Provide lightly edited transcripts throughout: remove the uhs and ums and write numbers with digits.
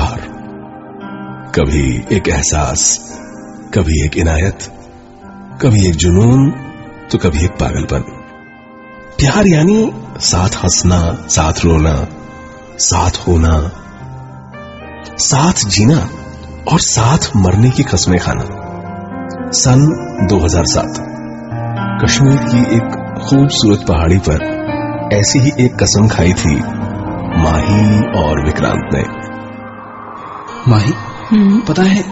प्यार, कभी एक एहसास, कभी एक इनायत, कभी एक जुनून तो कभी एक पागलपन। प्यार यानी साथ हंसना, साथ रोना, साथ होना, साथ जीना और साथ मरने की कसमें खाना। सन 2007 कश्मीर की एक खूबसूरत पहाड़ी पर ऐसी ही एक कसम खाई थी माही और विक्रांत ने। माही, पता है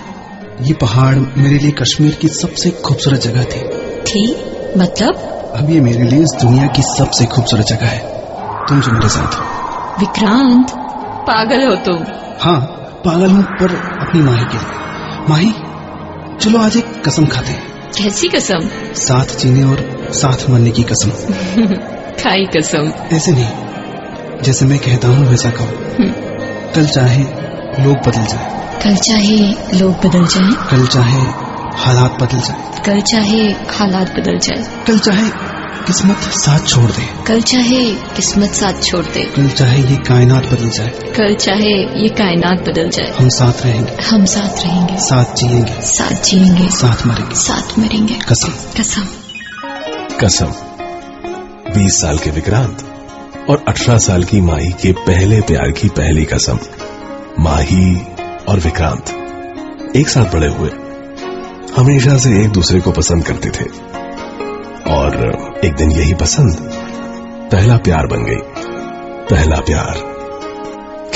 ये पहाड़ मेरे लिए कश्मीर की सबसे खूबसूरत जगह थी। मतलब? अब ये मेरे लिए इस दुनिया की सबसे खूबसूरत जगह है, तुम जो मेरे साथ हो। विक्रांत, पागल हो तुम। हाँ, पागल हूँ, पर अपनी माही के लिए। माही, चलो आज एक कसम खाते हैं। कैसी कसम? साथ जीने और साथ मरने की कसम। खाई कसम? ऐसे नहीं, जैसे मैं कहता हूँ वैसा कहो। कल चाहे लोग बदल जाए, कल चाहे लोग बदल जाए, कल चाहे हालात बदल जाए, कल चाहे हालात बदल जाए, कल चाहे किस्मत साथ छोड़ दे, कल चाहे किस्मत साथ छोड़ दे, कल चाहे ये कायनात बदल जाए, कल चाहे ये कायनात बदल जाए, हम साथ रहेंगे, हम साथ रहेंगे, साथ जिएंगे, साथ जिएंगे, साथ मरेंगे, साथ मरेंगे। कसम। कसम। कसम। 20 साल के विक्रांत और 18 साल की माही के पहले प्यार की पहली कसम। माही और विक्रांत एक साथ बड़े हुए, हमेशा से एक दूसरे को पसंद करते थे और एक दिन यही पसंद पहला प्यार बन गई। पहला प्यार,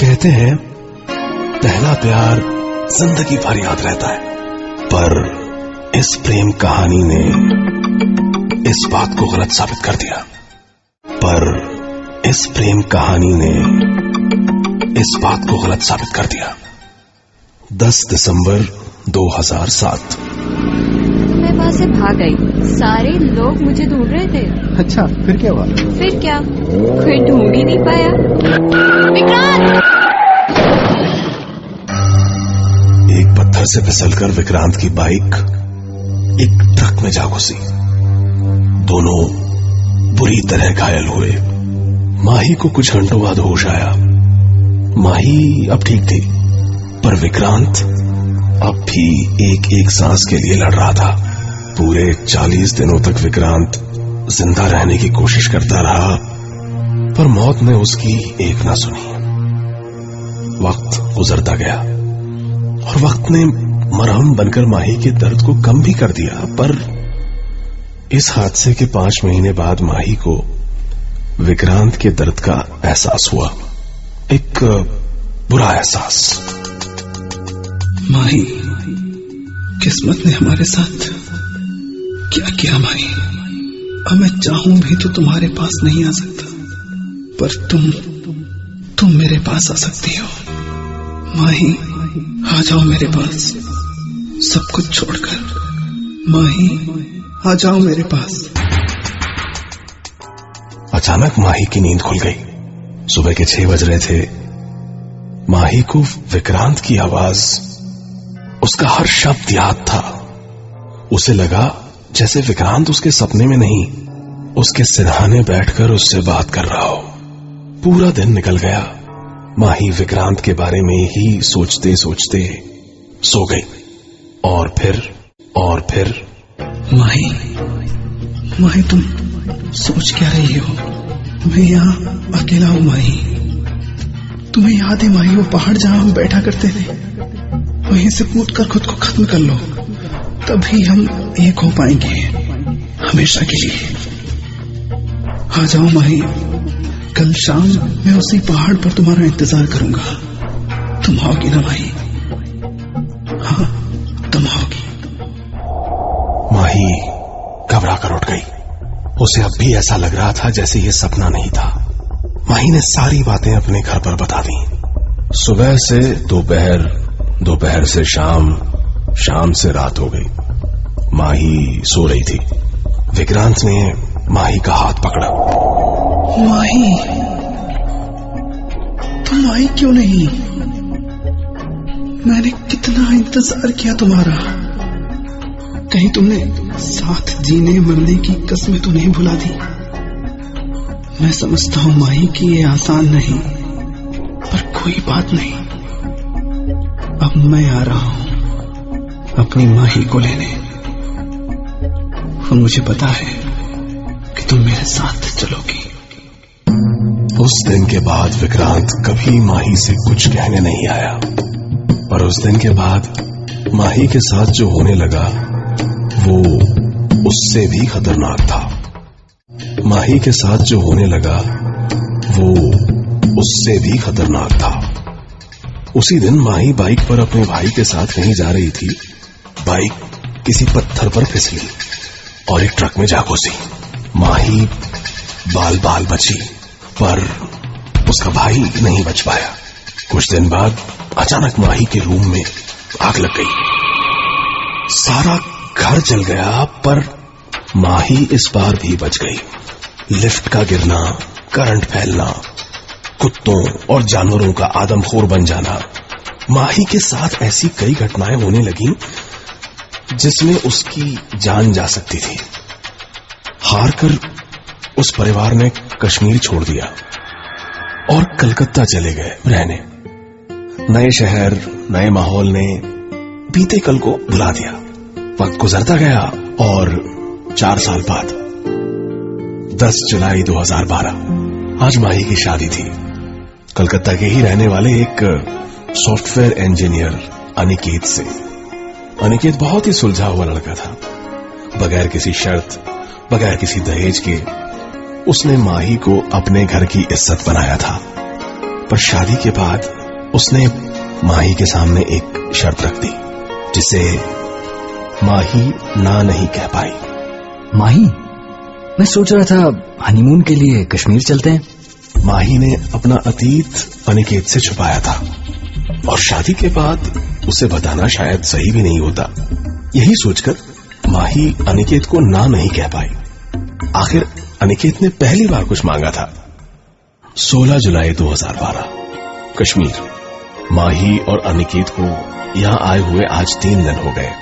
कहते हैं पहला प्यार जिंदगी भर याद रहता है, पर इस प्रेम कहानी ने इस बात को गलत साबित कर दिया। पर इस प्रेम कहानी ने इस बात को गलत साबित कर दिया। 10 दिसंबर 2007। मैं वहां से भाग गई, सारे लोग मुझे ढूंढ रहे थे। अच्छा, फिर क्या हुआ? फिर क्या, कोई ढूंढ ही नहीं पाया। विक्रांत! एक पत्थर से फिसलकर विक्रांत की बाइक एक ट्रक में जा घुसी। दोनों बुरी तरह घायल हुए। माही को कुछ घंटों बाद होश आया। माही अब ठीक थी, पर विक्रांत अब भी एक एक सांस के लिए लड़ रहा था। पूरे 40 दिनों तक विक्रांत जिंदा रहने की कोशिश करता रहा, पर मौत ने उसकी एक ना सुनी। वक्त गुजरता गया और वक्त ने मरहम बनकर माही के दर्द को कम भी कर दिया, पर इस हादसे के 5 महीने बाद माही को विक्रांत के दर्द का एहसास हुआ, एक बुरा एहसास। माही, किस्मत ने हमारे साथ क्या किया माही? अब मैं चाहूं भी तो तुम्हारे पास नहीं आ सकता, पर तुम मेरे पास आ सकती हो। माही, आ जाओ मेरे पास, सब कुछ छोड़कर। माही, आ जाओ मेरे पास। अचानक माही की नींद खुल गई। सुबह के 6 बज रहे थे। माही को विक्रांत की आवाज, उसका हर शब्द याद था। उसे लगा जैसे विक्रांत उसके सपने में नहीं, उसके सिरहाने बैठकर उससे बात कर रहा हो। पूरा दिन निकल गया। माही विक्रांत के बारे में ही सोचते सोचते सो गई। और फिर माही, तुम सोच क्या रही हो? मैं यहाँ अकेला हूँ माही। तुम्हें याद है माही, वो पहाड़ जहाँ हम बैठा करते थे, वहीं से कूदकर खुद को खत्म कर लो, तभी हम एक हो पाएंगे हमेशा के लिए। आ जाओ माही, कल शाम मैं उसी पहाड़ पर तुम्हारा इंतजार करूंगा। तुम आओगी ना माही? हाँ, तुम आओगी। माही घबरा कर उठ गई। उसे अब भी ऐसा लग रहा था जैसे ये सपना नहीं था। माही ने सारी बातें अपने घर पर बता दी। सुबह से दोपहर, दोपहर से शाम, शाम से रात हो गई। माही सो रही थी। विक्रांत ने माही का हाथ पकड़ा। माही, तुम आई क्यों नहीं? मैंने कितना इंतजार किया तुम्हारा। कहीं तुमने साथ जीने मरने की कस्में तो नहीं भुला दी? मैं समझता हूं माही कि ये आसान नहीं, पर कोई बात नहीं। अब मैं आ रहा हूं अपनी माही को लेने, और मुझे पता है कि तुम मेरे साथ चलोगी। उस दिन के बाद विक्रांत कभी माही से कुछ कहने नहीं आया, और उस दिन के बाद माही के साथ जो होने लगा वो उससे भी खतरनाक था। माही के साथ जो होने लगा वो उससे भी खतरनाक था। उसी दिन माही बाइक पर अपने भाई के साथ कहीं जा रही थी। बाइक किसी पत्थर पर फिसली और एक ट्रक में जा घुसी। माही बाल बाल बची, पर उसका भाई नहीं बच पाया। कुछ दिन बाद अचानक माही के रूम में आग लग गई। सारा घर जल गया, पर माही इस बार भी बच गई। लिफ्ट का गिरना, करंट फैलना, कुत्तों और जानवरों का आदमखोर बन जाना, माही के साथ ऐसी कई घटनाएं होने लगीं जिसमें उसकी जान जा सकती थी। हारकर उस परिवार ने कश्मीर छोड़ दिया और कलकत्ता चले गए रहने। नए शहर, नए माहौल ने बीते कल को भुला दिया। वक्त गुजरता गया और 4 साल बाद 10 जुलाई 2012 आज माही की शादी थी। कलकत्ता के ही रहने वाले एक सॉफ्टवेयर इंजीनियर अनिकेत से। अनिकेत बहुत ही सुलझा हुआ लड़का था। बगैर किसी शर्त, बगैर किसी दहेज के उसने माही को अपने घर की इज्जत बनाया था। पर शादी के बाद उसने माही के सामने एक शर्त रख दी जिसे माही ना नहीं कह पाई। माही, मैं सोच रहा था हनीमून के लिए कश्मीर चलते हैं। माही ने अपना अतीत अनिकेत से छुपाया था और शादी के बाद उसे बताना शायद सही भी नहीं होता। यही सोचकर माही अनिकेत को ना नहीं कह पाई। आखिर अनिकेत ने पहली बार कुछ मांगा था। 16 जुलाई 2012 कश्मीर। माही और अनिकेत को यहां आए हुए आज 3 दिन हो गए।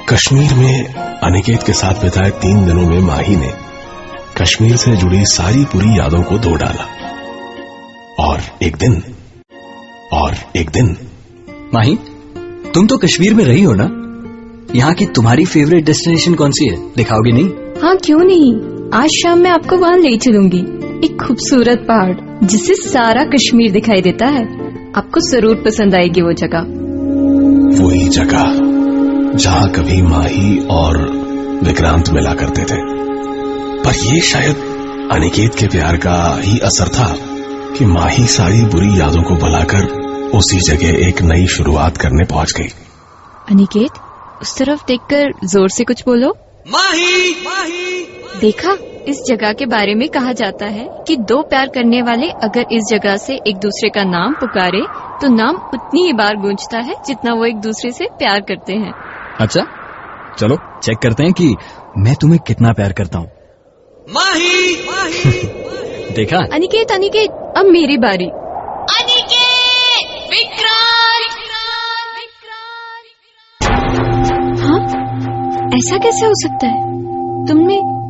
कश्मीर में अनिकेत के साथ बिताए 3 दिनों में माही ने कश्मीर से जुड़ी सारी बुरी यादों को धो डाला। और एक दिन माही, तुम तो कश्मीर में रही हो ना? यहाँ की तुम्हारी फेवरेट डेस्टिनेशन कौन सी है? दिखाओगी नहीं? हाँ, क्यों नहीं। आज शाम मैं आपको वहाँ ले चलूंगी। एक खूबसूरत पहाड़ जिससे सारा कश्मीर दिखाई देता है। आपको जरूर पसंद आएगी वो जगह। वही जगह जहां कभी माही और विक्रांत मिला करते थे। पर ये शायद अनिकेत के प्यार का ही असर था कि माही सारी बुरी यादों को भुलाकर उसी जगह एक नई शुरुआत करने पहुंच गई। अनिकेत, उस तरफ देखकर जोर से कुछ बोलो। माही! देखा, इस जगह के बारे में कहा जाता है कि 2 प्यार करने वाले अगर इस जगह से एक दूसरे का नाम पुकारे तो नाम उतनी ही बार गूंजता है जितना वो एक दूसरे से प्यार करते हैं। अच्छा, चलो चेक करते हैं कि मैं तुम्हें कितना प्यार करता हूँ। माही! देखा? अनिकेत, अब मेरी बारी। अनिकेत! विक्रांत! हाँ, ऐसा कैसे हो सकता है?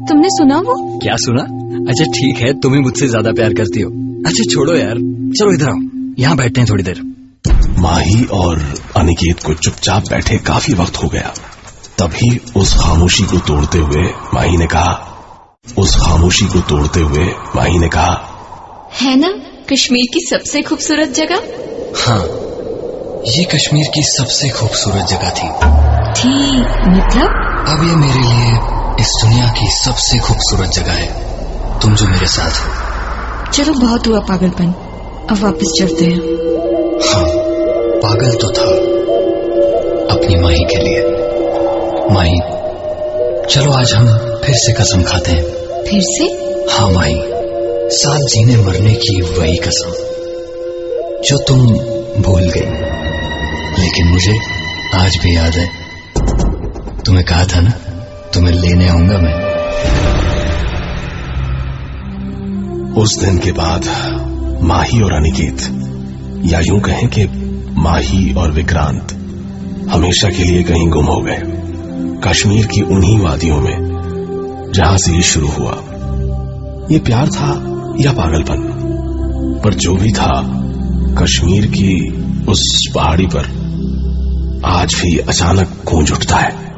तुमने सुना वो? क्या सुना? अच्छा ठीक है, तुम ही मुझसे ज्यादा प्यार करती हो। अच्छा छोड़ो यार, चलो इधर आओ, यहाँ बैठते हैं थोड़ी देर। माही और अनिकेत को चुपचाप बैठे काफी वक्त हो गया। तभी उस खामोशी को तोड़ते हुए माही ने कहा, है ना कश्मीर की सबसे खूबसूरत जगह? हाँ, ये कश्मीर की सबसे खूबसूरत जगह थी। मतलब? अब ये मेरे लिए इस दुनिया की सबसे खूबसूरत जगह है, तुम जो मेरे साथ हो। चलो बहुत हुआ पागलपन, अब वापस चलते हैं। हाँ, पागल तो था अपनी माही के लिए। माही, चलो आज हम फिर से कसम खाते हैं। फिर से? हाँ माही, साथ जीने मरने की वही कसम जो तुम भूल गई, लेकिन मुझे आज भी याद है। तुम्हें कहा था ना, तुम्हें लेने आऊंगा मैं। उस दिन के बाद माही और अनिकेत, या यूं कहें कि माही और विक्रांत, हमेशा के लिए कहीं गुम हो गए। कश्मीर की उन्हीं वादियों में जहां से ये शुरू हुआ। ये प्यार था या पागलपन, पर जो भी था, कश्मीर की उस पहाड़ी पर आज भी अचानक गूंज उठता है।